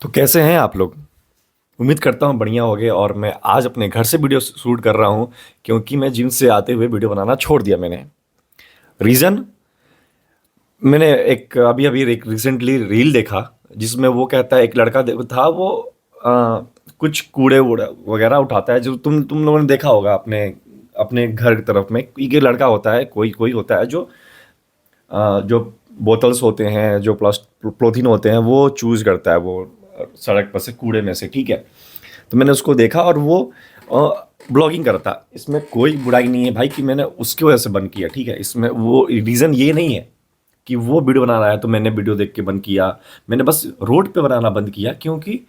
तो कैसे हैं आप लोग। उम्मीद करता हूँ बढ़िया होगे। और मैं आज अपने घर से वीडियो शूट कर रहा हूँ क्योंकि मैं जिम से आते हुए वीडियो बनाना छोड़ दिया मैंने। रीज़न, मैंने एक अभी अभी एक रिसेंटली रील देखा जिसमें वो कहता है, एक लड़का था वो कुछ कूड़े वूड़े वगैरह उठाता है, जो तुम लोगों ने देखा होगा अपने अपने घर की तरफ में। एक लड़का होता है, कोई कोई होता है जो जो बोतल्स होते हैं, जो प्लास्टिक होते हैं, वो चूज़ करता है वो सड़क पर से कूड़े में से, ठीक है। तो मैंने उसको देखा और वो ब्लॉगिंग करता। इसमें कोई बुराई नहीं है भाई कि मैंने उसकी वजह से बंद किया, ठीक है। इसमें वो रीज़न ये नहीं है कि वो वीडियो बना रहा है तो मैंने वीडियो देख के बंद किया। मैंने बस रोड पे बनाना बंद किया क्योंकि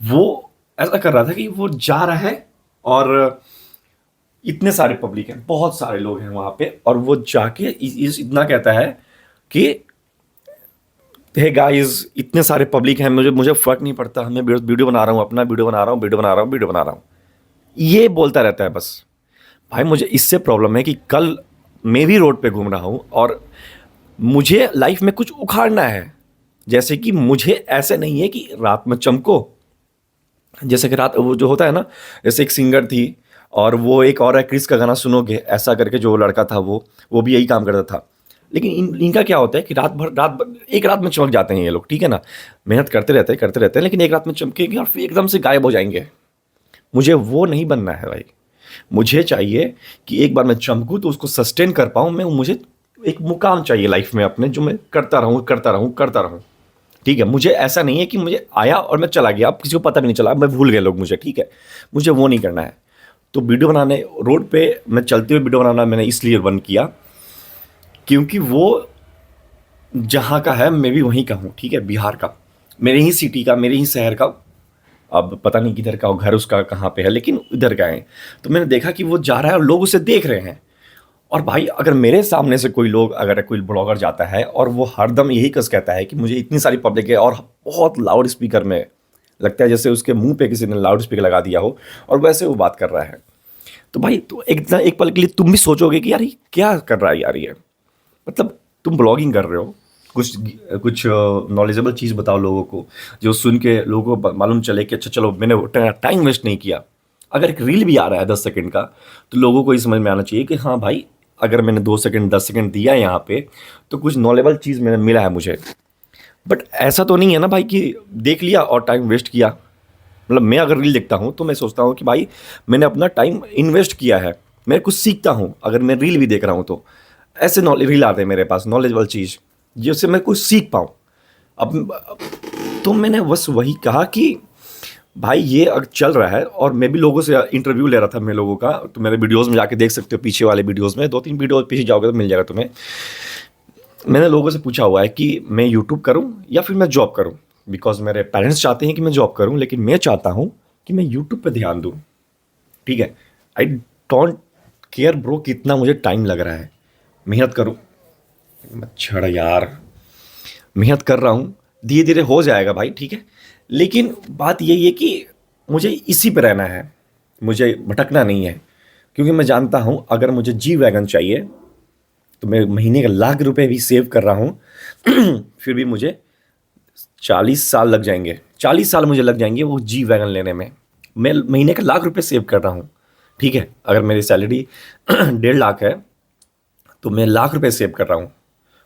वो ऐसा कर रहा था कि वो जा रहा है और इतने सारे पब्लिक हैं, बहुत सारे लोग हैं वहाँ पे, और वो जाके इतना कहता है कि हे गाइस, इतने सारे पब्लिक हैं, मुझे मुझे फर्क नहीं पड़ता, मैं वीडियो बना रहा हूँ, अपना वीडियो बना रहा हूँ, वीडियो बना रहा हूँ, वीडियो बना रहा हूँ। ये बोलता रहता है बस। भाई मुझे इससे प्रॉब्लम है कि कल मैं भी रोड पे घूम रहा हूँ और मुझे लाइफ में कुछ उखाड़ना है। जैसे कि मुझे ऐसे नहीं है कि रात में चमको, जैसे कि रात वो जो होता है ना, जैसे एक सिंगर थी और वो एक और है, क्रिस का गाना सुनोगे ऐसा करके, जो लड़का था वो भी यही काम करता था। लेकिन इनका क्या होता है कि रात भर एक रात में चमक जाते हैं ये लोग, ठीक है ना। मेहनत करते रहते हैं, लेकिन एक रात में चमकेंगे और फिर एकदम से गायब हो जाएंगे। मुझे वो नहीं बनना है भाई। मुझे चाहिए कि एक बार मैं चमकूँ तो उसको सस्टेन कर पाऊँ मैं। मुझे एक मुकाम चाहिए लाइफ में अपने, जो मैं करता रहूँ करता रहूँ करता रहूँ, ठीक है। मुझे ऐसा नहीं है कि मुझे आया और मैं चला गया, अब किसी को पता भी नहीं चला, मैं भूल गए लोग मुझे, ठीक है। मुझे वो नहीं करना है। तो वीडियो बनाने रोड पे मैं चलते हुए वीडियो बनाना मैंने इसलिए बंद किया क्योंकि वो जहाँ का है मैं भी वहीं का हूँ, ठीक है, बिहार का, मेरे ही सिटी का, मेरे ही शहर का। अब पता नहीं किधर का घर उसका कहाँ पे है, लेकिन इधर का है। तो मैंने देखा कि वो जा रहा है और लोग उसे देख रहे हैं। और भाई अगर मेरे सामने से अगर कोई ब्लॉगर जाता है और वो हरदम यही कस कहता है कि मुझे इतनी सारी पब्लिक है, और बहुत लाउड स्पीकर में, लगता है जैसे उसके मुंह पे किसी ने लाउड स्पीकर लगा दिया हो, और वैसे वो बात कर रहा है, तो भाई तो एक पल के लिए तुम भी सोचोगे कि यार ये क्या कर रहा है यार ये। मतलब तुम ब्लॉगिंग कर रहे हो, कुछ कुछ नॉलेजेबल चीज़ बताओ लोगों को, जो सुन के लोगों को मालूम चले कि अच्छा चलो मैंने टाइम वेस्ट नहीं किया। अगर एक रील भी आ रहा है 10 सेकंड का, तो लोगों को ये समझ में आना चाहिए कि हाँ भाई, अगर मैंने 2 सेकंड 10 सेकंड दिया है यहाँ पे, तो कुछ नॉलेजेबल चीज़ मैंने मिला है मुझे। बट ऐसा तो नहीं है ना भाई कि देख लिया और टाइम वेस्ट किया। मतलब मैं अगर रील देखता हूँ तो मैं सोचता हूँ कि भाई मैंने अपना टाइम इन्वेस्ट किया है, मैं कुछ सीखता हूँ अगर मैं रील भी देख रहा हूँ तो। ऐसे नॉलेज रील आते हैं मेरे पास, नॉलेजेबल चीज़ जिससे मैं कुछ सीख पाऊँ। अब तो मैंने बस वही कहा कि भाई ये अगर चल रहा है, और मैं भी लोगों से इंटरव्यू ले रहा था मैं लोगों का, तो मेरे वीडियोज़ में जाके देख सकते हो, पीछे वाले वीडियोज़ में 2-3 वीडियो पीछे जाओगे तो मिल जाएगा तुम्हें। मैंने लोगों से पूछा हुआ है कि मैं यूट्यूब करूं या फिर मैं जॉब करूं, बिकॉज मेरे पेरेंट्स चाहते हैं कि मैं जॉब करूं, लेकिन मैं चाहता हूं कि मैं यूट्यूब पे ध्यान दूं, ठीक है। आई डोंट केयर ब्रो कितना मुझे टाइम लग रहा है, मेहनत करूं। अच्छा यार, मेहनत कर रहा हूं, धीरे धीरे हो जाएगा भाई, ठीक है। लेकिन बात यही है कि मुझे इसी पे रहना है, मुझे भटकना नहीं है। क्योंकि मैं जानता हूं अगर मुझे जी वैगन चाहिए तो मैं महीने का लाख रुपए भी सेव कर रहा हूँ फिर भी मुझे 40 साल लग जाएंगे, 40 साल मुझे लग जाएंगे वो जी वैगन लेने में। मैं महीने का लाख रुपए सेव कर रहा हूँ, ठीक है। अगर मेरी सैलरी 1.5 लाख है तो मैं लाख रुपए सेव कर रहा हूँ,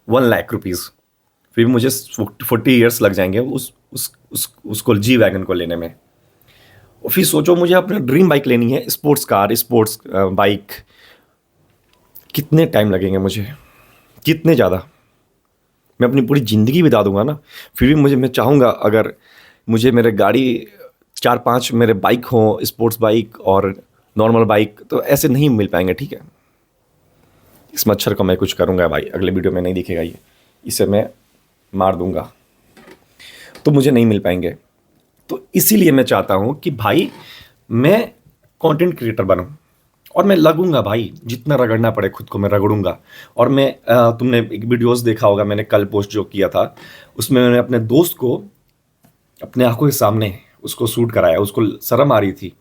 1 लाख रुपीज़। फिर भी मुझे 40 ईयर्स लग जाएंगे उसको जी वैगन को लेने में। और फिर सोचो मुझे अपना ड्रीम बाइक लेनी है, स्पोर्ट्स कार, स्पोर्ट्स बाइक, कितने टाइम लगेंगे मुझे, कितने ज़्यादा। मैं अपनी पूरी ज़िंदगी बिता दूंगा ना, फिर भी मैं चाहूँगा अगर मुझे मेरे गाड़ी 4-5 मेरे बाइक हों, स्पोर्ट्स बाइक और नॉर्मल बाइक, तो ऐसे नहीं मिल पाएंगे, ठीक है। इस मच्छर को मैं कुछ करूँगा भाई, अगले वीडियो में नहीं दिखेगा ये, इसे मैं मार दूंगा, तो मुझे नहीं मिल पाएंगे। तो इसीलिए मैं चाहता हूँ कि भाई मैं कंटेंट क्रिएटर बनूँ, और मैं लगूंगा भाई, जितना रगड़ना पड़े खुद को मैं रगड़ूंगा। और मैं तुमने एक वीडियोस देखा होगा मैंने कल पोस्ट जो किया था, उसमें मैंने अपने दोस्त को अपने आंखों के सामने उसको शूट कराया। उसको शर्म आ रही थी,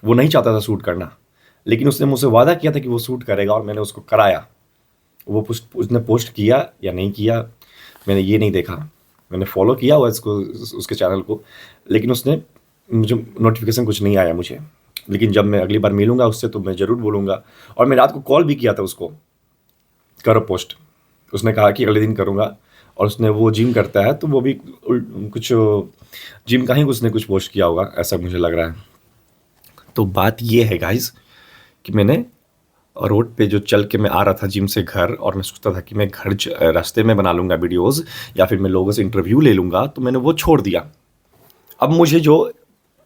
वो नहीं चाहता था शूट करना, लेकिन उसने मुझसे वादा किया था कि वो शूट करेगा, और मैंने उसको कराया। वो उसने पोस्ट किया या नहीं किया मैंने ये नहीं देखा, मैंने फॉलो किया हुआ इसको, उसके चैनल को, लेकिन उसने मुझे नोटिफिकेशन कुछ नहीं आया मुझे। लेकिन जब मैं अगली बार मिलूंगा उससे तो मैं ज़रूर बोलूँगा। और मैं रात को कॉल भी किया था उसको, करो पोस्ट। उसने कहा कि अगले दिन करूँगा। और उसने, वो जिम करता है तो वो भी कुछ जिम का ही उसने कुछ पोस्ट किया होगा, ऐसा मुझे लग रहा है। तो बात ये है गाइस कि मैंने रोड पे जो चल के मैं आ रहा था जिम से घर, और मैं सोचता था कि मैं घर रास्ते में बना लूँगा वीडियोज़, या फिर मैं लोगों से इंटरव्यू ले लूँगा, तो मैंने वो छोड़ दिया।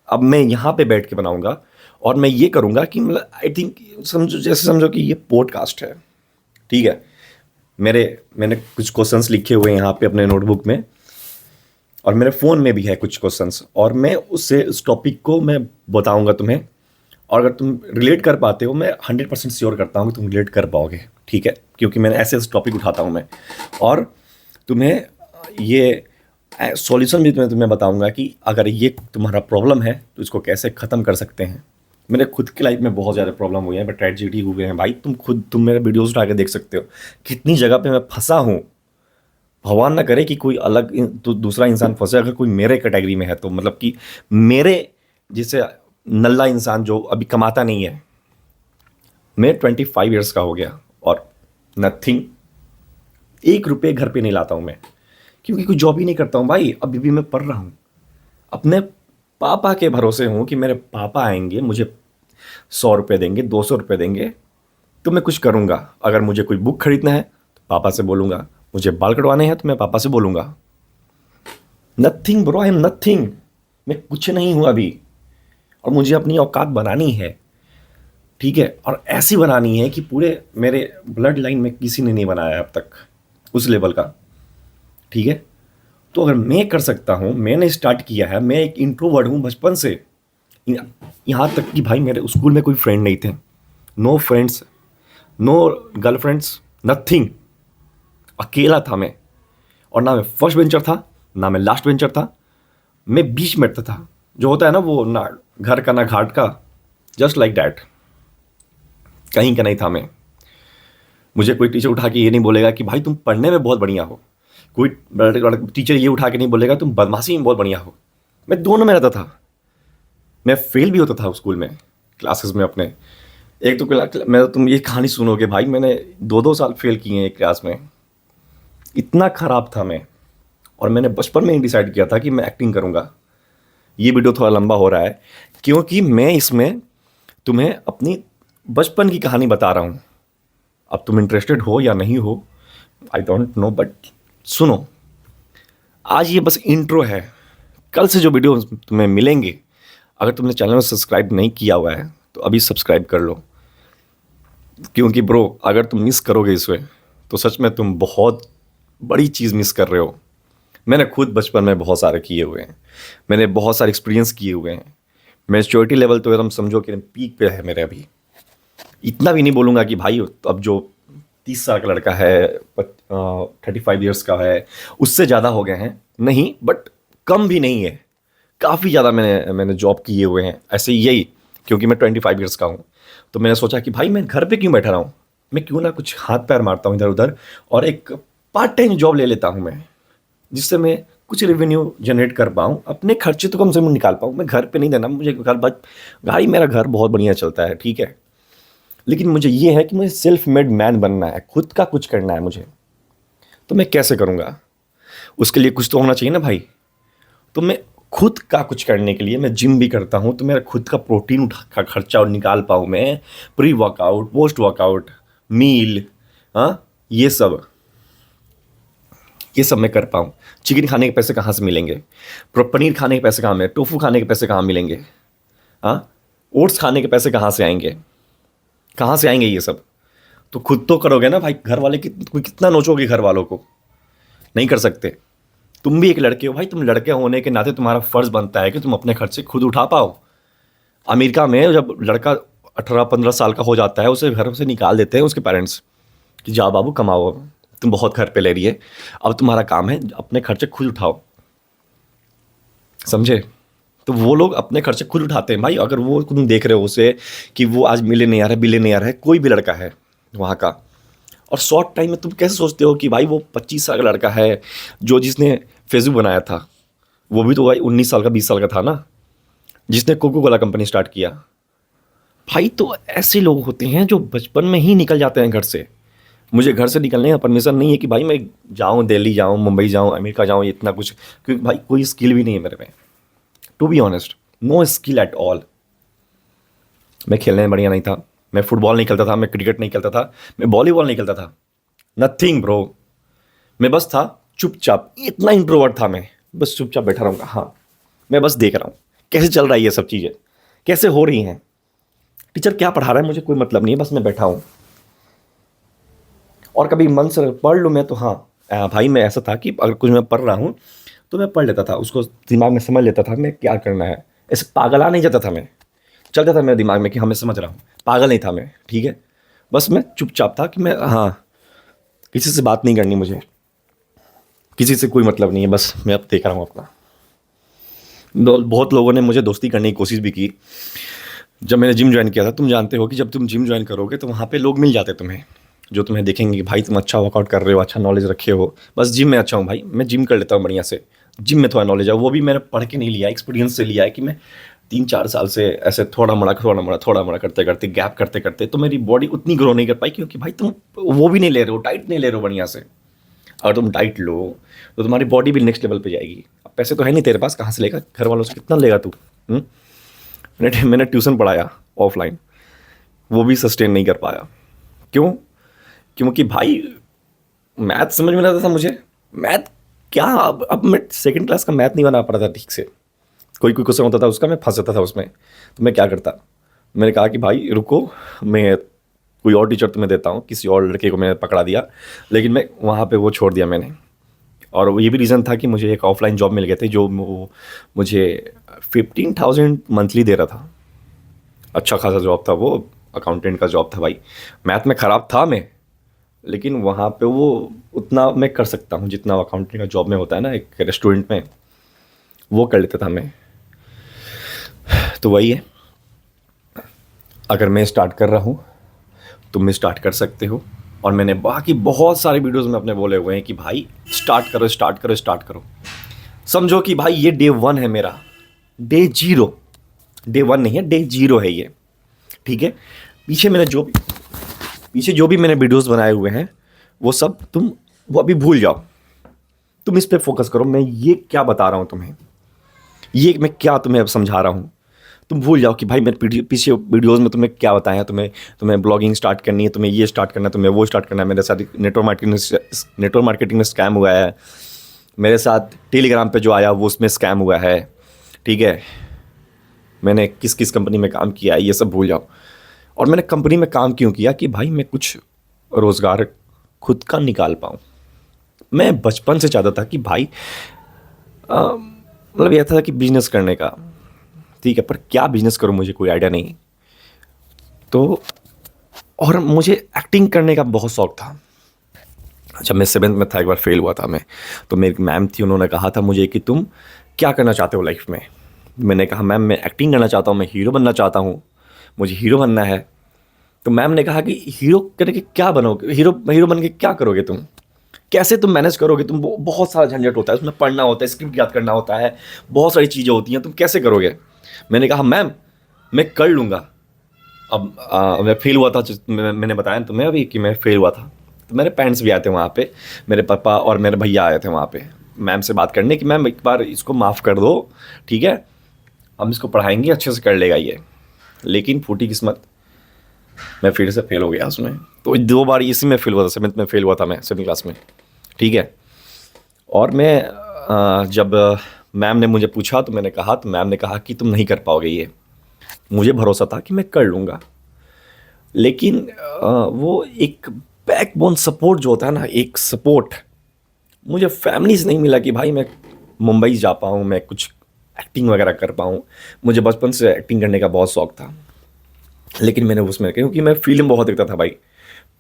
अब मैं यहाँ पे बैठ के बनाऊँगा, और मैं ये करूँगा कि मतलब आई थिंक, समझो कि ये पॉडकास्ट है, ठीक है। मैंने कुछ क्वेश्चंस लिखे हुए हैं यहाँ पे अपने नोटबुक में, और मेरे फ़ोन में भी है कुछ क्वेश्चंस, और मैं उससे उस टॉपिक को मैं बताऊँगा तुम्हें। और अगर तुम रिलेट कर पाते हो, मैं 100% श्योर करता हूँ कि तुम रिलेट कर पाओगे, ठीक है, क्योंकि मैंने ऐसे टॉपिक उठाता हूँ मैं। और तुम्हें ये सॉल्यूशन भी तुम्हें बताऊँगा कि अगर ये तुम्हारा प्रॉब्लम है तो इसको कैसे ख़त्म कर सकते हैं। मेरे खुद की लाइफ में बहुत ज़्यादा प्रॉब्लम हुई है, बट ट्रेजेडी हुए हैं भाई। तुम मेरे वीडियोज़ उठा के देख सकते हो कितनी जगह पे मैं फंसा हूँ। भगवान ना करे कि कोई अलग दूसरा इंसान फंसे, अगर कोई मेरे कैटेगरी में है तो, मतलब कि मेरे जैसे नल्ला इंसान जो अभी कमाता नहीं है। मैं 25 ईयर्स का हो गया और नथिंग, 1 रुपये घर पे नहीं लाता हूँ मैं, क्योंकि कोई जॉब ही नहीं करता हूँ भाई। अभी भी मैं पढ़ रहा हूँ, अपने पापा के भरोसे हूँ कि मेरे पापा आएंगे, मुझे 100 रुपये देंगे, 200 रुपये देंगे, तो मैं कुछ करूँगा। अगर मुझे कोई बुक खरीदना है तो पापा से बोलूँगा, मुझे बाल कटवाने हैं तो मैं पापा से बोलूँगा। Nothing bro, I am nothing. मैं कुछ नहीं हूँ अभी, और मुझे अपनी औकात बनानी है, ठीक है। और ऐसी बनानी है कि पूरे मेरे ब्लड लाइन में किसी ने नहीं बनाया अब तक उस लेवल का, ठीक है। तो अगर मैं कर सकता हूँ, मैंने स्टार्ट किया है, मैं एक इंट्रोवर्ट हूँ बचपन से, यहाँ तक कि भाई मेरे स्कूल में कोई फ्रेंड नहीं थे, no friends, no girlfriends, nothing. अकेला था मैं, और ना मैं फर्स्ट बेंचर था ना मैं लास्ट बेंचर था, मैं बीच में बैठता था, जो होता है ना वो, ना घर का ना घाट का, जस्ट लाइक डैट। कहीं का नहीं था मैं। मुझे कोई टीचर उठा के ये नहीं बोलेगा कि भाई तुम पढ़ने में बहुत बढ़िया हो, कोई टीचर ये उठा के नहीं बोलेगा तुम बदमाशी में बहुत बढ़िया हो। मैं दोनों में रहता था। मैं फेल भी होता था स्कूल में, क्लासेस में अपने। एक तो मैं, तुम ये कहानी सुनोगे भाई, मैंने 2-2 साल फेल किए हैं एक क्लास में, इतना ख़राब था मैं। और मैंने बचपन में ही डिसाइड किया था कि मैं एक्टिंग करूँगा। ये वीडियो थोड़ा लंबा हो रहा है क्योंकि मैं इसमें तुम्हें अपनी बचपन की कहानी बता रहा हूँ। अब तुम इंटरेस्टेड हो या नहीं हो, आई डोंट नो, बट सुनो। आज ये बस इंट्रो है, कल से जो वीडियो तुम्हें मिलेंगे, अगर तुमने चैनल में सब्सक्राइब नहीं किया हुआ है तो अभी सब्सक्राइब कर लो, क्योंकि ब्रो अगर तुम मिस करोगे इसमें तो सच में तुम बहुत बड़ी चीज़ मिस कर रहे हो। मैंने खुद बचपन में बहुत सारे किए हुए हैं, मैंने बहुत सारे एक्सपीरियंस किए हुए हैं। मैच्योरिटी लेवल तो एकदम समझो कि पीक पे है मेरे अभी। इतना भी नहीं बोलूँगा कि भाई अब जो 30 साल का लड़का है, 35 ईयर्स का है, उससे ज़्यादा हो गए हैं, नहीं, बट कम भी नहीं है, काफ़ी ज़्यादा मैंने जॉब किए हुए हैं ऐसे यही। क्योंकि मैं 25 ईयर्स का हूँ, तो मैंने सोचा कि भाई मैं घर पे क्यों बैठा रहा हूँ, मैं क्यों ना कुछ हाथ पैर मारता हूँ इधर उधर, और एक पार्ट टाइम जॉब ले लेता हूँ मैं, जिससे मैं कुछ रेवेन्यू जनरेट कर पाऊँ, अपने खर्चे तो कम से कम निकाल पाऊँ। मैं घर पे नहीं देना, मुझे घर, बस गाड़ी, मेरा घर बहुत बढ़िया चलता है, ठीक है, लेकिन मुझे ये है कि मुझे सेल्फ मेड मैन बनना है, खुद का कुछ करना है मुझे। तो मैं कैसे करूँगा, उसके लिए कुछ तो होना चाहिए ना भाई। तो मैं खुद का कुछ करने के लिए मैं जिम भी करता हूँ, तो मेरा खुद का प्रोटीन का खर्चा और निकाल पाऊँ मैं, प्री वर्कआउट, पोस्ट वर्कआउट, मील, हाँ, ये सब मैं कर पाऊँ। चिकन खाने के पैसे कहाँ से मिलेंगे, पनीर खाने के पैसे कहाँ मिलेंगे, टोफू खाने के पैसे कहाँ मिलेंगे, हाँ, ओट्स खाने के पैसे कहाँ से आएंगे, कहाँ से आएंगे ये सब। तो खुद तो करोगे ना भाई, घर वाले कितना नोचोगे घर वालों को, नहीं कर सकते। तुम भी एक लड़के हो भाई, तुम लड़के होने के नाते तुम्हारा फर्ज बनता है कि तुम अपने खर्चे खुद उठा पाओ। अमेरिका में जब लड़का 18-15 साल का हो जाता है, उसे घर से निकाल देते हैं उसके पेरेंट्स कि जाओ बाबू कमाओ, तुम बहुत घर पे ले रही है, अब तुम्हारा काम है अपने खर्चे खुद उठाओ, समझे। तो वो लोग अपने खर्चे खुद उठाते हैं भाई। अगर वो तुम देख रहे हो उसे कि वो आज मिलियनेयर है, बिलियनेयर है, कोई भी लड़का है वहाँ का, और शॉर्ट टाइम में तुम कैसे सोचते हो कि भाई वो 25 साल का लड़का है जो जिसने फेसबुक बनाया था, वो भी तो भाई 19 साल का 20 साल का था ना, जिसने कोको कोला कंपनी स्टार्ट किया। भाई तो ऐसे लोग होते हैं जो बचपन में ही निकल जाते हैं घर से। मुझे घर से निकलने का परमिशन नहीं है कि भाई मैं जाऊँ, दिल्ली जाऊँ, मुंबई जाऊँ, अमेरिका जाऊँ, इतना कुछ, क्योंकि भाई कोई स्किल भी नहीं है मेरे में, to be honest, no skill at all. मैं खेलने में बढ़िया नहीं था, मैं फुटबॉल नहीं खेलता था, मैं क्रिकेट नहीं खेलता था, मैं वॉलीबॉल नहीं खेलता था, नथिंग ब्रो। मैं बस था चुपचाप, इतना इंट्रोवर्ट था मैं, बस चुपचाप बैठा रहूँगा। हाँ, मैं बस देख रहा हूँ कैसे चल रहा है ये सब चीज़ें, कैसे हो रही हैं, टीचर क्या पढ़ा रहा है मुझे कोई मतलब नहीं है, बस मैं बैठा हूँ। और कभी मन से पढ़ लूँ मैं तो हाँ, भाई मैं ऐसा था कि अगर कुछ मैं पढ़ रहा हूँ तो मैं पढ़ लेता था, उसको दिमाग में समझ लेता था मैं क्या करना है। ऐसे पागला नहीं जाता था मैं, चलता था मेरे दिमाग में कि हाँ मैं समझ रहा हूँ, पागल नहीं था मैं, ठीक है। बस मैं चुपचाप था कि मैं हाँ, किसी से बात नहीं करनी मुझे, किसी से कोई मतलब नहीं है, बस मैं अब देख रहा हूँ अपना। बहुत लोगों ने मुझे दोस्ती करने की कोशिश भी की जब मैंने जिम ज्वाइन किया था। तुम जानते हो कि जब तुम जिम ज्वाइन करोगे तो वहाँ पे लोग मिल जाते तुम्हें, जो तुम्हें देखेंगे कि भाई तुम अच्छा वर्कआउट कर रहे हो, अच्छा नॉलेज रखे हो। बस जिम में अच्छा हूँ भाई, मैं जिम कर लेता हूँ बढ़िया से, जिम में थोड़ा नॉलेज है, वो भी मैंने पढ़ के नहीं लिया, एक्सपीरियंस से लिया है कि मैं 3-4 साल से ऐसे थोड़ा मोड़ा करते करते, गैप करते करते, तो मेरी बॉडी उतनी ग्रो नहीं कर पाई, क्योंकि भाई तुम वो भी नहीं ले रहे हो, डाइट नहीं ले रहे हो बढ़िया से। अगर तुम डाइट लो तो तुम्हारी बॉडी भी नेक्स्ट लेवल पे जाएगी। अब पैसे तो है नहीं तेरे पास, कहाँ से लेगा, घर वालों से कितना लेगा तू? मैंने ट्यूशन पढ़ाया ऑफलाइन, वो भी सस्टेन नहीं कर पाया। क्यों? क्योंकि भाई मैथ समझ में नहीं आता था मुझे। मैथ क्या, अब मैं सेकंड क्लास का मैथ नहीं बना पा रहा था ठीक से। कोई कोई क्वेश्चन होता था उसका, मैं फंस जाता था उसमें, तो मैं क्या करता, मैंने कहा कि भाई रुको, मैं कोई और टीचर तुम्हें देता हूँ। किसी और लड़के को मैंने पकड़ा दिया, लेकिन मैं वहाँ पे वो छोड़ दिया मैंने। और वो ये भी रीज़न था कि मुझे एक ऑफलाइन जॉब मिल गए थे, जो मुझे 15,000 मंथली दे रहा था। अच्छा खासा जॉब था वो, अकाउंटेंट का जॉब था भाई। मैथ में ख़राब था मैं, लेकिन वहाँ पे वो उतना मैं कर सकता हूँ जितना अकाउंटेंट का जॉब में होता है ना एक रेस्टोरेंट में, वो कर लेता था मैं। तो वही है, अगर मैं स्टार्ट कर रहा हूँ तुम भी स्टार्ट कर सकते हो। और मैंने बाकी बहुत सारे वीडियोस में अपने बोले हुए हैं कि भाई स्टार्ट करो, स्टार्ट करो, स्टार्ट करो। समझो कि भाई ये डे 1 है मेरा, डे 0, डे 1 नहीं है, डे 0 है ये, ठीक है। पीछे जो भी मैंने वीडियोस बनाए हुए हैं वो सब तुम, वो अभी भूल जाओ, तुम इस पे फोकस करो। मैं ये क्या बता रहा हूँ तुम्हें, ये मैं क्या तुम्हें अब समझा रहा हूँ, तुम भूल जाओ कि भाई मैंने पीछे वीडियोस में तुम्हें क्या बताया। तुम्हें ब्लॉगिंग स्टार्ट करनी है, तुम्हें ये स्टार्ट करना है, तुम्हें वो स्टार्ट करना है। मेरे साथ नेटवर्क मार्केटिंग में स्कैम हुआ है, मेरे साथ टेलीग्राम पे जो आया वो उसमें स्कैम हुआ है, ठीक है। मैंने किस किस कंपनी में काम किया है ये सब भूल जाओ। और मैंने कंपनी में काम क्यों किया कि भाई मैं कुछ रोज़गार खुद का निकाल पाऊँ। मैं बचपन से चाहता था कि भाई मतलब यह था कि बिजनेस करने का, ठीक है, पर क्या बिजनेस करूं मुझे कोई आइडिया नहीं। तो और मुझे एक्टिंग करने का बहुत शौक था। जब मैं 7th में था, एक बार फेल हुआ था मैं, तो मेरी मैम थी, उन्होंने कहा था मुझे कि तुम क्या करना चाहते हो लाइफ में। मैंने कहा मैम मैं एक्टिंग करना चाहता हूँ, मैं हीरो बनना चाहता हूँ, मुझे हीरो बनना है। तो मैम ने कहा कि हीरो करके क्या बनोगे, हीरो बन के क्या करोगे तुम, कैसे तुम मैनेज करोगे, तुम बहुत सारा झंझट होता है उसमें, पढ़ना होता है, स्क्रिप्ट याद करना होता है, बहुत सारी चीज़ें होती हैं, तुम कैसे करोगे। मैंने कहा मैम मैं कर लूँगा। अब मैं फेल हुआ था, मैंने बताया तुम्हें अभी कि मैं फेल हुआ था। तो मेरे पेरेंट्स भी आए थे वहाँ पे, मेरे पापा और मेरे भैया आए थे वहाँ पे मैम से बात करने कि मैम एक बार इसको माफ़ कर दो, ठीक है, हम इसको पढ़ाएंगे, अच्छे से कर लेगा ये। लेकिन फूटी किस्मत, मैं फिर से फेल हो गया उसमें। तो 2 बार इसी में फेल हुआ था, 7th में फेल हुआ था मैं, 7th क्लास में, ठीक है। और मैं जब मैम ने मुझे पूछा तो मैंने कहा, तो मैम ने कहा कि तुम नहीं कर पाओगे ये। मुझे भरोसा था कि मैं कर लूँगा, लेकिन वो एक बैकबोन सपोर्ट जो होता है ना, एक सपोर्ट मुझे फैमिली से नहीं मिला कि भाई मैं मुंबई जा पाऊँ, मैं कुछ एक्टिंग वगैरह कर पाऊँ। मुझे बचपन से एक्टिंग करने का बहुत शौक था, लेकिन मैंने उसमें, क्योंकि मैं फिल्म बहुत देखता था भाई,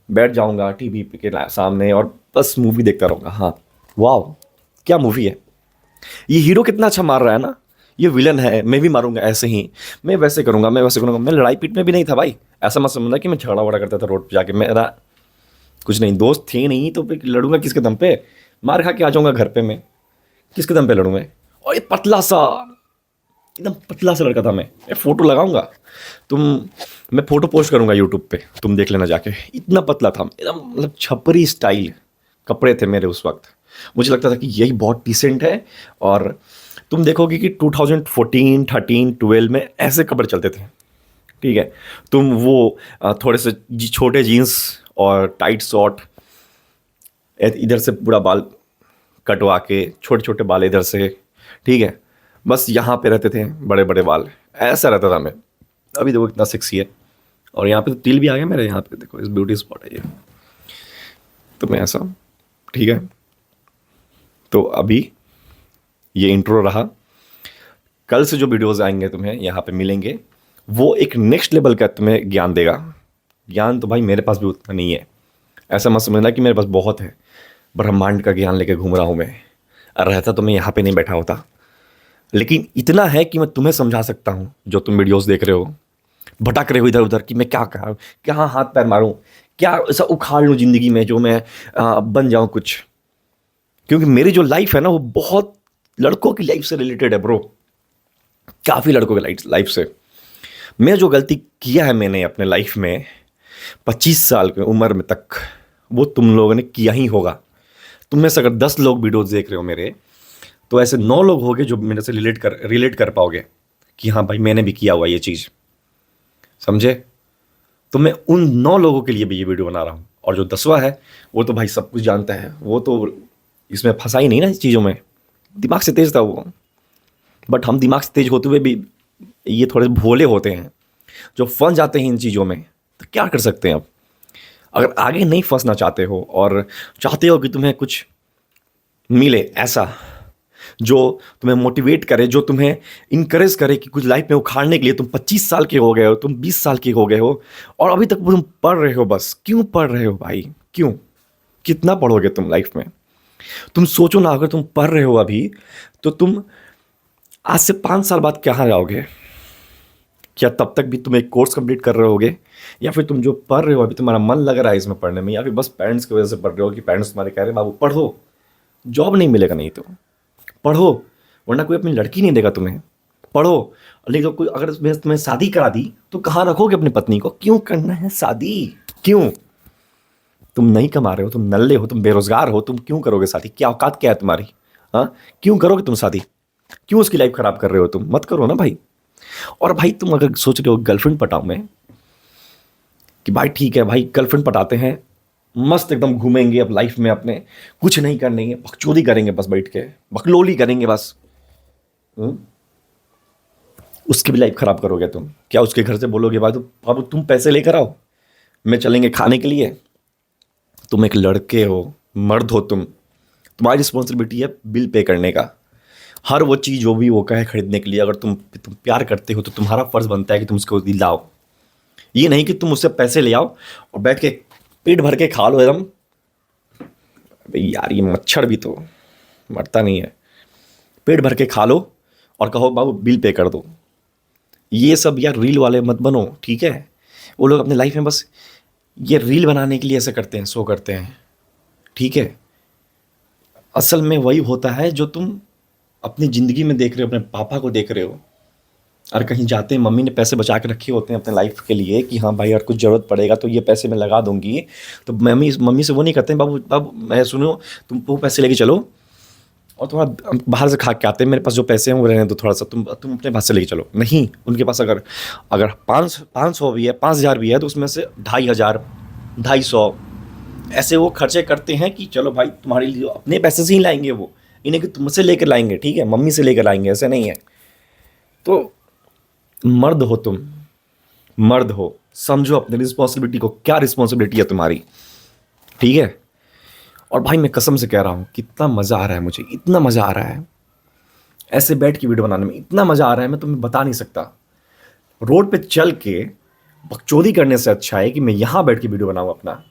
बैठ जाऊँगा टीवी के सामने और बस मूवी देखता रहूँगा। हाँ वाह क्या मूवी है, ये हीरो कितना अच्छा मार रहा है ना, ये विलन है, मैं भी मारूंगा ऐसे ही, मैं वैसे करूंगा, मैं वैसे करूंगा। मैं लड़ाई पीट में भी नहीं था भाई, ऐसा मत समझना कि मैं झगड़ा वगड़ा करता था रोड पे जाके। मेरा कुछ नहीं, दोस्त थे नहीं तो फिर लड़ूंगा किसके दम पे, मार खा के आ जाऊंगा घर पे मैं। किसके दम पे लड़ूं मैं? और ये पतला सा, एकदम पतला सा लड़का था मैं फोटो लगाऊंगा, तुम, मैं फोटो पोस्ट करूंगा यूट्यूब पे, तुम देख लेना जाके। इतना पतला था एकदम, मतलब छपरी स्टाइल कपड़े थे मेरे उस वक्त। मुझे लगता था कि यही बहुत डिसेंट है। और तुम देखोगे कि 2014, 13, 12 में ऐसे कपड़े चलते थे, ठीक है। तुम वो थोड़े से छोटे जीन्स और टाइट शॉर्ट, इधर से पूरा बाल कटवा के, छोटे छोटे बाल इधर से, ठीक है, बस यहाँ पे रहते थे बड़े बड़े बाल, ऐसा रहता था मैं। अभी देखो इतना सेक्सी है, और यहाँ पे तो तिल भी आ गया मेरे, यहाँ पे देखो इस ब्यूटी स्पॉट है ये, तो मैं ऐसा, ठीक है। तो अभी ये इंट्रो रहा। कल से जो वीडियोस आएंगे तुम्हें यहाँ पे मिलेंगे, वो एक नेक्स्ट लेवल का तुम्हें ज्ञान देगा। ज्ञान तो भाई मेरे पास भी उतना नहीं है, ऐसा मत समझना कि मेरे पास बहुत है। ब्रह्मांड का ज्ञान लेके घूम रहा हूँ मैं, रहता तो मैं यहाँ पे नहीं बैठा होता। लेकिन इतना है कि मैं तुम्हें समझा सकता हूँ, जो तुम वीडियोस देख रहे हो, भटक रहे हो इधर उधर कि मैं क्या करूँ, कहाँ हाथ पैर मारूँ, क्या ऐसा उखाड़ लूँ ज़िंदगी में जो मैं बन जाऊँ कुछ। क्योंकि मेरी जो लाइफ है ना, वो बहुत लड़कों की लाइफ से रिलेटेड है ब्रो, काफ़ी लड़कों की लाइफ से। मैं जो गलती किया है मैंने अपने लाइफ में 25 साल की उम्र में तक, वो तुम लोगों ने किया ही होगा। तुम में से अगर 10 लोग वीडियोस देख रहे हो मेरे, तो ऐसे 9 लोग होंगे जो मेरे से रिलेट कर पाओगे कि हाँ भाई मैंने भी किया हुआ ये चीज़, समझे। तो मैं उन 9 लोगों के लिए भी ये वीडियो बना रहा हूँ। और जो 10वां है, वो तो भाई सब कुछ जानता है, वो तो इसमें फंसा ही नहीं ना इस चीज़ों में, दिमाग से तेज था वो। बट हम दिमाग से तेज होते हुए भी ये थोड़े भोले होते हैं, जो फंस जाते हैं इन चीज़ों में। तो क्या कर सकते हैं अब? अगर आगे नहीं फंसना चाहते हो और चाहते हो कि तुम्हें कुछ मिले ऐसा जो तुम्हें मोटिवेट करे, जो तुम्हें इनकरेज करे कि कुछ लाइफ में उखाड़ने के लिए, तुम 25 साल के हो गए हो, तुम 20 साल के हो गए हो, और अभी तक तुम पढ़ रहे हो। बस क्यों पढ़ रहे हो भाई, क्यों? कितना पढ़ोगे तुम लाइफ में? तुम सोचो ना, अगर तुम पढ़ रहे हो अभी, तो तुम आज से 5 साल बाद कहाँ जाओगे? क्या तब तक भी तुम एक कोर्स कंप्लीट कर रहे होगे, या फिर तुम जो पढ़ रहे हो अभी तुम्हारा मन लग रहा है इसमें पढ़ने में, या फिर बस पेरेंट्स की वजह से पढ़ रहे हो कि पेरेंट्स तुम्हारे कह रहे हैं बाबू पढ़ो, जॉब नहीं मिलेगा नहीं तो पढ़ो, वरना कोई अपनी लड़की नहीं देगा तुम्हें, पढ़ो। लेकिन कोई अगर तुम्हें शादी करा दी तो कहाँ रखोगे अपनी पत्नी को? क्यों करना है शादी? क्यों? तुम नहीं कमा रहे हो, तुम नल्ले हो, तुम बेरोजगार हो, तुम क्यों करोगे शादी? क्या औकात क्या है तुम्हारी? हाँ, क्यों करोगे तुम शादी? क्यों उसकी लाइफ खराब कर रहे हो तुम? मत करो ना भाई। और भाई तुम अगर सोच रहे हो गर्लफ्रेंड पटाऊं मैं, कि भाई ठीक है भाई गर्लफ्रेंड पटाते हैं, मस्त एकदम घूमेंगे अब लाइफ में अपने, कुछ नहीं करने, बकचोदी करेंगे बस बैठ के, बकलोली करेंगे बस। उसकी भी लाइफ खराब करोगे तुम। क्या उसके घर से बोलोगे भाई बाबू तुम पैसे लेकर आओ, मैं चलेंगे खाने के लिए? तुम एक लड़के हो, मर्द हो, तुम्हारी रिस्पॉन्सिबिलिटी है बिल पे करने का, हर वो चीज़ जो भी वो कहे खरीदने के लिए। अगर तुम प्यार करते हो तो तुम्हारा फर्ज बनता है कि तुम उसको दिलाओ। ये नहीं कि तुम उससे पैसे ले आओ और बैठ के पेट भर के खा लो एकदम। अबे यार ये मच्छर भी तो मरता नहीं है। पेट भर के खा लो और कहो बाबू बिल पे कर दो। ये सब यार रील वाले मत बनो, ठीक है। वो लोग अपने लाइफ में बस ये रील बनाने के लिए ऐसे करते हैं, शो करते हैं, ठीक है। असल में वही होता है जो तुम अपनी ज़िंदगी में देख रहे हो, अपने पापा को देख रहे हो। और कहीं जाते हैं मम्मी ने पैसे बचा के रखे होते हैं अपने लाइफ के लिए कि हाँ भाई अगर कुछ ज़रूरत पड़ेगा तो ये पैसे मैं लगा दूंगी। तो मम्मी से वो नहीं करते हैं बाबू बाबू मैं सुनो तुम वो पैसे लेके चलो और थोड़ा बाहर से खा के आते हैं, मेरे पास जो पैसे हैं वो रहने दो थोड़ा सा, तुम अपने पास से लेके चलो। नहीं, उनके पास अगर अगर 500 भी है, 5000 भी है, तो उसमें से 2500, 250 ऐसे वो खर्चे करते हैं कि चलो भाई तुम्हारे लिए अपने पैसे से ही लाएंगे वो, इन्हें कि तुमसे लेकर लाएंगे, ठीक है, मम्मी से लेकर लाएंगे, ऐसे नहीं है। तो मर्द हो तुम, मर्द हो, समझो अपनी रिस्पॉन्सिबिलिटी को, क्या रिस्पॉन्सिबिलिटी है तुम्हारी, ठीक है। और भाई मैं कसम से कह रहा हूँ कितना मज़ा आ रहा है मुझे, इतना मज़ा आ रहा है ऐसे बैठ के वीडियो बनाने में, इतना मज़ा आ रहा है मैं तुम्हें बता नहीं सकता। रोड पे चल के बकचोदी करने से अच्छा है कि मैं यहाँ बैठ के वीडियो बनाऊँ अपना।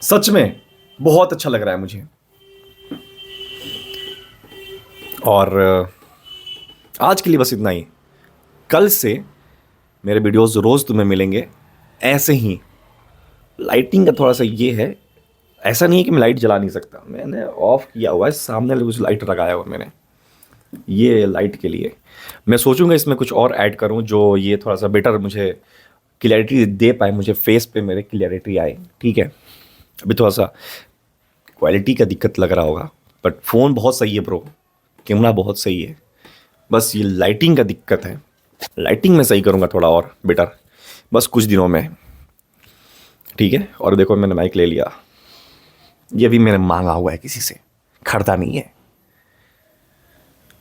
सच में बहुत अच्छा लग रहा है मुझे। और आज के लिए बस इतना ही। कल से मेरे वीडियोस रोज़ तुम्हें मिलेंगे ऐसे ही। लाइटिंग का थोड़ा सा ये है, ऐसा नहीं है कि मैं लाइट जला नहीं सकता, मैंने ऑफ किया हुआ है, सामने कुछ लाइट लगाया हुआ मैंने। ये लाइट के लिए मैं सोचूंगा इसमें कुछ और ऐड करूं जो ये थोड़ा सा बेटर मुझे क्लैरिटी दे पाए, मुझे फेस पे मेरे क्लैरिटी आए, ठीक है। अभी थोड़ा सा क्वालिटी का दिक्कत लग रहा होगा, बट फ़ोन बहुत सही है ब्रो, कैमरा बहुत सही है, बस ये लाइटिंग का दिक्कत है। लाइटिंग में सही करूँगा थोड़ा और बेटर, बस कुछ दिनों में, ठीक है। और देखो मैंने माइक ले लिया, ये भी मैंने मांगा हुआ है किसी से, खरीदा नहीं है,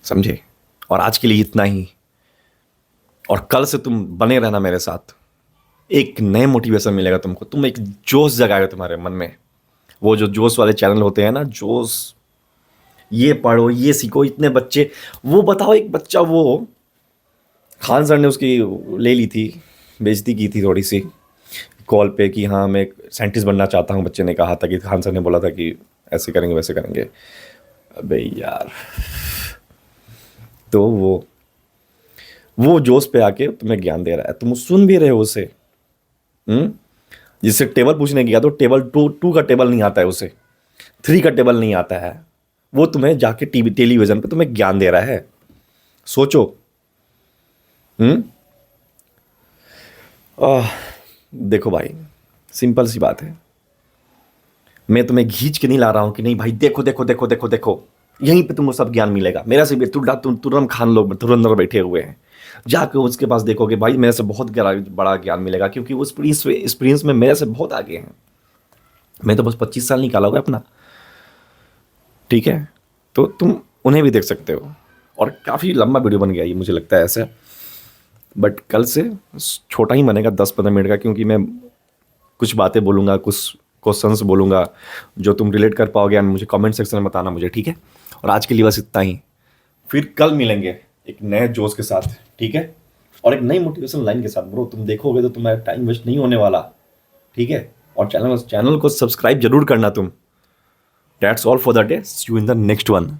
समझे। और आज के लिए इतना ही, और कल से तुम बने रहना मेरे साथ, एक नए मोटिवेशन मिलेगा तुमको, तुम एक जोश जगाएगा तुम्हारे मन में। वो जो जोश वाले चैनल होते हैं ना, जोश, ये पढ़ो ये सीखो, इतने बच्चे, वो बताओ एक बच्चा, वो खान सर ने उसकी ले ली थी, बेइज्जती की थी थोड़ी सी कॉल पे कि हाँ मैं एक साइंटिस्ट बनना चाहता हूँ, बच्चे ने कहा था कि खान सर ने बोला था कि ऐसे करेंगे वैसे करेंगे। अबे यार, तो वो जोश पे आके तुम्हें ज्ञान दे रहा है, तुम सुन भी रहे हो उसे। हम्म। जिससे टेबल पूछने गया तो टेबल टू का टेबल नहीं आता है उसे, 3 का टेबल नहीं आता है, वो तुम्हें जाके टीवी टेलीविजन पे तुम्हें ज्ञान दे रहा है, सोचो। हम्म। आह, देखो भाई, सिंपल सी बात है, मैं तुम्हें खींच के नहीं ला रहा हूं कि नहीं भाई देखो देखो देखो देखो देखो, यहीं पे तुमको सब ज्ञान मिलेगा। मेरा से भी तुरंत खान लोग तुरंत बैठे हुए हैं, जाके उसके पास देखोगे भाई मेरे से बहुत बड़ा ज्ञान मिलेगा, क्योंकि वो एक्सपीरियंस में मेरे से बहुत आगे हैं। मैं तो बस 25 साल निकाला हुआ है अपना, ठीक है। तो तुम उन्हें भी देख सकते हो। और काफ़ी लंबा वीडियो बन गया ये, मुझे लगता है ऐसे, बट कल से छोटा ही बनेगा, 10-15 मिनट का, क्योंकि मैं कुछ बातें बोलूँगा, कुछ क्वेश्चंस बोलूँगा जो तुम रिलेट कर पाओगे, एंड मुझे कमेंट सेक्शन में बताना मुझे, ठीक है। और आज के लिए बस इतना ही, फिर कल मिलेंगे एक नए जोश के साथ, ठीक है, और एक नई मोटिवेशन लाइन के साथ। ब्रो तुम देखोगे तो तुम्हारा टाइम वेस्ट नहीं होने वाला, ठीक है। और चैनल को सब्सक्राइब जरूर करना तुम। That's all for the day, see you in the next one.